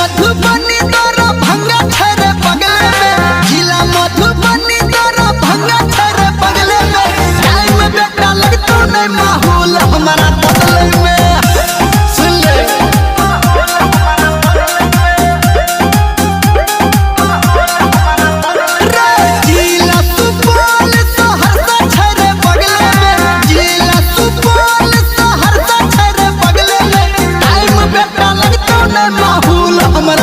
मधुबनी तोरा भंगा ठहरे बगले में, जिला मधुबनी तोरा भंगा ठहरे बगले में। टाइम बेटा लगतो नहीं माहौल हमारा बदले में। सुन ले जिला सुपौल सहरसा ठहरे बगले में, जिला सुपौल सहरसा ठहरे बगले में। टाइम बेटा लगतो नहीं माहौल हमारा